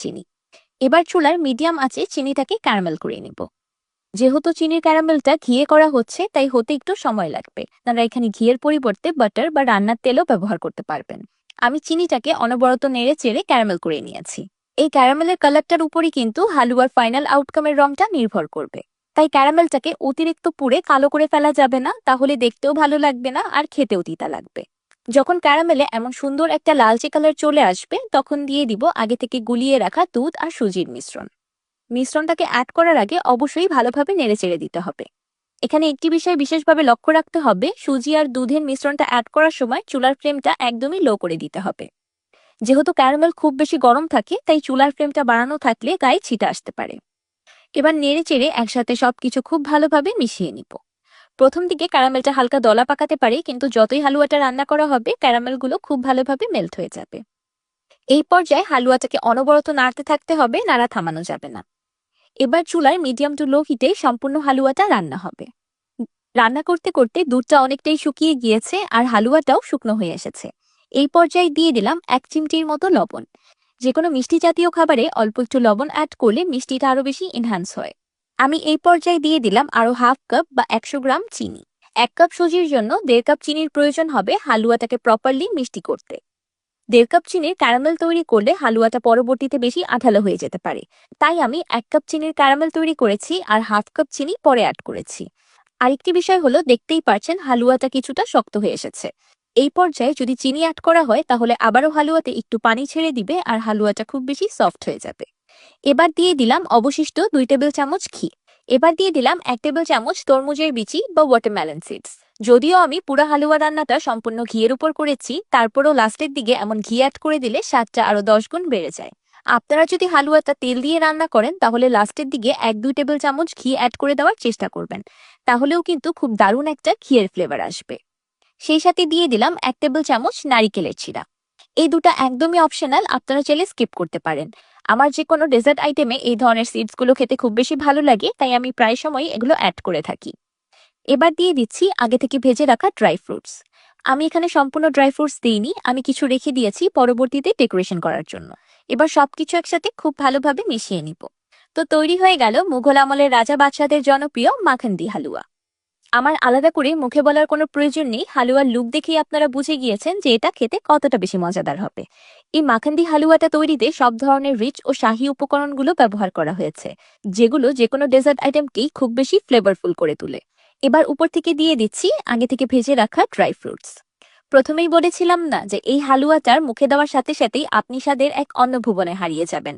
চিনি। এবার চুলার মিডিয়াম আঁচে চিনিটাকে ক্যারামেল করে নিব। যেহেতু চিনির ক্যারামেলটা ঘিয়ে করা হচ্ছে তাই হতে একটু সময় লাগবে। আপনারা এখানে ঘিয়ের পরিবর্তে বাটার বা রান্নার তেলও ব্যবহার করতে পারবেন। আমি চিনিটাকে অনবরত নেড়ে চেড়ে ক্যারামেল করে নিয়েছি। এই ক্যারামেলের কালারটার উপরই কিন্তু হালুয়ার ফাইনাল আউটকামের রংটা নির্ভর করবে। তাই ক্যারামেলটাকে অতিরিক্ত পুড়ে কালো করে ফেলা যাবে না, তাহলে দেখতেও ভালো লাগবে না আর খেতেও তিতা লাগবে। যখন ক্যারামেলে এমন সুন্দর একটা লালচে কালার চলে আসবে তখন দিয়ে দিব আগে থেকে গুলিয়ে রাখা দুধ আর সুজির মিশ্রণ। মিশ্রণটাকে অ্যাড করার আগে অবশ্যই ভালোভাবে নেড়েচেড়ে দিতে হবে। এখানে একটি বিষয় বিশেষভাবে লক্ষ্য রাখতে হবে, সুজি আর দুধের মিশ্রণটা অ্যাড করার সময় চুলার ফ্লেমটা একদমই লো করে দিতে হবে। যেহেতু ক্যারামেল খুব বেশি গরম থাকে তাই চুলার ফ্লেমটা বাড়ানো থাকলে গায়ে ছিটা আসতে পারে। এবার নেড়েচেড়ে একসাথে সবকিছু খুব ভালোভাবে মিশিয়ে নিব। প্রথম দিকে ক্যারামেলটা হালকা দলা পাকাতে পারে, কিন্তু যতই হালুয়াটা রান্না করা হবে ক্যারামেলগুলো খুব ভালোভাবে মেল্ট হয়ে যাবে। এই পর্যায়ে হালুয়াটাকে অনবরত নাড়তে থাকতে হবে, নাড়া থামানো যাবে না। এবার চুলায় মিডিয়াম টু লো হিটে সম্পূর্ণ হালুয়াটা রান্না হবে। রান্না করতে করতে দুধটা অনেকটাই শুকিয়ে গিয়েছে আর হালুয়াটাও শুকনো হয়ে এসেছে। এই পর্যায়ে দিয়ে দিলাম 1 চিমটির মতো লবণ। যে কোনো মিষ্টি জাতীয় খাবারে অল্প একটু লবণ অ্যাড করলে মিষ্টিটা আরো বেশি এনহ্যান্স হয়। আমি এই পর্যায়ে দিয়ে দিলাম আরো হাফ কাপ বা 100 গ্রাম চিনি। 1 কাপ সুজির জন্য 1.5 কাপ চিনির প্রয়োজন হবে হালুয়াটাকে প্রপারলি মিষ্টি করতে। 1.5 কাপ চিনির ক্যারামেল তৈরি করলে হালুয়াটা পরবর্তীতে বেশি আঠালো হয়ে যেতে পারে। তাই আমি 1 কাপ চিনির ক্যারামেল তৈরি করেছি আর হাফ কাপ চিনি পরে অ্যাড করেছি। আরেকটি বিষয় হলো, দেখতেই পারছেন হালুয়াটা কিছুটা শক্ত হয়ে এসেছে। এই পর্যায়ে যদি চিনি অ্যাড করা হয় তাহলে আবারও হালুয়াতে একটু পানি ছেড়ে দিবে আর হালুয়াটা খুব বেশি সফট হয়ে যাবে। এবার দিয়ে দিলাম অবশিষ্ট 2 টেবিল চামচ ঘি। এবার দিয়ে দিলাম 1 টেবিল চামচ তরমুজের বিচি বা ওয়াটারমেলন সিডস। যদিও আমি পুরো হালুয়া রান্নাটা সম্পূর্ণ ঘিয়ের উপর করেছি, তারপরেও লাস্টের দিকে এমন ঘি অ্যাড করে দিলে স্বাদটা আরো 10 গুণ বেড়ে যায়। আপনারা যদি হালুয়াটা তেল দিয়ে রান্না করেন তাহলে লাস্টের দিকে 1-2 টেবিল চামচ ঘি অ্যাড করে দেওয়ার চেষ্টা করবেন, তাহলেও কিন্তু খুব দারুণ একটা ঘিয়ের ফ্লেভার আসবে। সেই সাথে দিয়ে দিলাম 1 টেবিল চামচ নারিকেলের চিড়া। এই দুটো একদমই অপশনাল, আপনারা চাইলে স্কিপ করতে পারেন। আমার যে কোনো ডেজার্ট আইটেমে এই ধরনের সিডস গুলো খেতে খুব বেশি ভালো লাগে, তাই আমি প্রায় সময় এগুলো অ্যাড করে থাকি। এবার দিয়ে দিচ্ছি আগে থেকে ভেজে রাখা ড্রাই ফ্রুটস। আমি এখানে সম্পূর্ণ ড্রাই ফ্রুটস দিইনি, আমি কিছু রেখে দিয়েছি পরবর্তীতে ডেকোরেশন করার জন্য। এবার সবকিছু একসাথে খুব ভালোভাবে মিশিয়ে নিব। তো তৈরি হয়ে গেল মুঘল আমলের রাজা বাদশাদের জনপ্রিয় মাখনদি হালুয়া। আমার আলাদা করে মুখে বলার কোনো প্রয়োজন নেই, হালুয়ার লুক দেখেই আপনারা বুঝে গিয়েছেন যে এটা খেতে কতটা বেশি মজাদার হবে। এই মাখান্দি হালুয়াটা তৈরিতে সব ধরনের রিচ ও শাহী উপকরণগুলো ব্যবহার করা হয়েছে, যেগুলো যে কোনো ডেজার্ট আইটেমকেই খুব বেশি ফ্লেভারফুল করে তোলে। এবার উপর থেকে দিয়ে দিচ্ছি আগে থেকে ভেজে রাখা ড্রাই ফ্রুটস। প্রথমেই বলেছিলাম না যে এই হালুয়াটার মুখে দেওয়ার সাথে সাথেই আপনি স্বাদের এক অন্য ভুবনে হারিয়ে যাবেন।